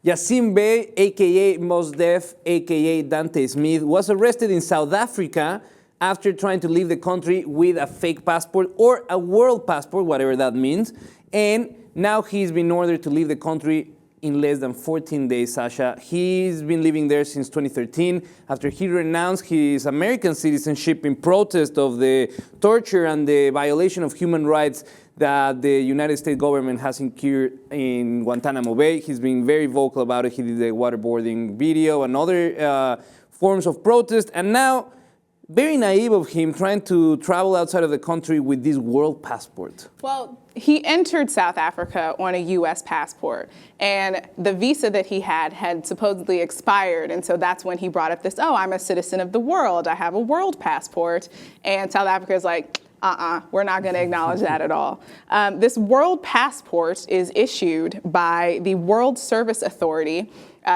Yasiin Bey, a.k.a. Mos Def, a.k.a. Dante Smith, was arrested in South Africa after trying to leave the country with a fake passport or a world passport, whatever that means. And now he's been ordered to leave the country in less than 14 days, Sasha. He's been living there since 2013 after he renounced his American citizenship in protest of the torture and the violation of human rights that the United States government has incurred in Guantanamo Bay. He's been very vocal about it. He did the waterboarding video and other forms of protest. And now, very naive of him trying to travel outside of the country with this world passport. Well, he entered South Africa on a U.S. passport, and the visa that he had supposedly expired, and so that's when he brought up this, oh, I'm a citizen of the world, I have a world passport, and South Africa is like, we're not going to acknowledge that at all. This world passport is issued by the World Service Authority.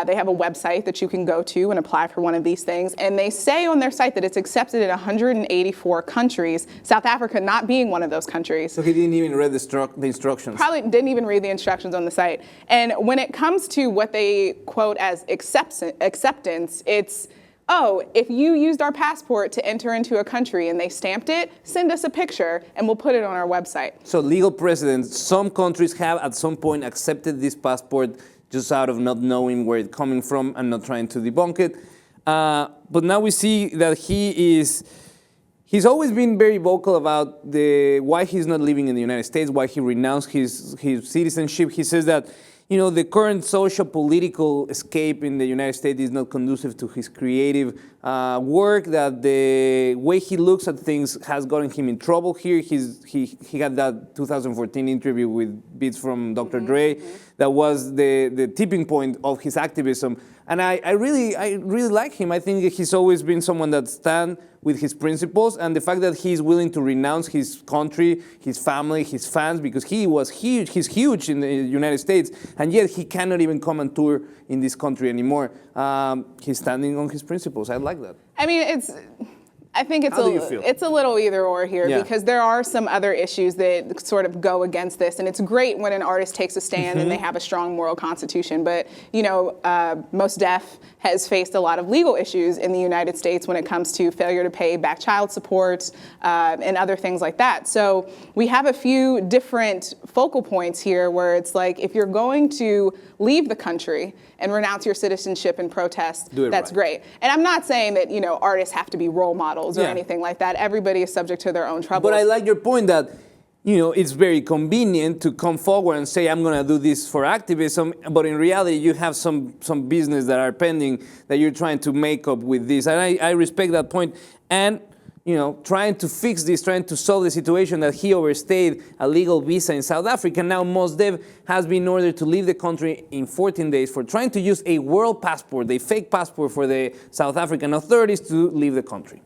They have a website that you can go to and apply for one of these things. And they say on their site that it's accepted in 184 countries, South Africa not being one of those countries. So he didn't even read the instructions. Probably didn't even read the instructions on the site. And when it comes to what they quote as acceptance, it's, oh, if you used our passport to enter into a country and they stamped it, send us a picture and we'll put it on our website. So legal precedents, some countries have at some point accepted this passport just out of not knowing where it's coming from and not trying to debunk it. But now we see that he's always been very vocal about why he's not living in the United States, why he renounced his citizenship. He says that, you know, the current social political escape in the United States is not conducive to his creative work, that the way he looks at things has gotten him in trouble here. He had that 2014 interview with Beats from Dr. Dre that was the tipping point of his activism. And I really like him. I think he's always been someone that stands with his principles, and the fact that he's willing to renounce his country, his family, his fans, because he's huge in the United States, and yet he cannot even come and tour in this country anymore. He's standing on his principles. I like that. I mean, I think it's a little either or here, because there are some other issues that sort of go against this, and it's great when an artist takes a stand and they have a strong moral constitution. But you know, Mos Def has faced a lot of legal issues in the United States when it comes to failure to pay back child support and other things like that. So we have a few different focal points here where it's like, if you're going to leave the country and renounce your citizenship in protest, that's great. And I'm not saying that, you know, artists have to be role models or anything like that. Everybody is subject to their own troubles. But I like your point that, you know, it's very convenient to come forward and say, I'm going to do this for activism, but in reality, you have some business that are pending that you're trying to make up with this. And I respect that point. And, you know, trying to fix this, trying to solve the situation that he overstayed a legal visa in South Africa. Now Mos Def has been ordered to leave the country in 14 days for trying to use a world passport, a fake passport for the South African authorities to leave the country.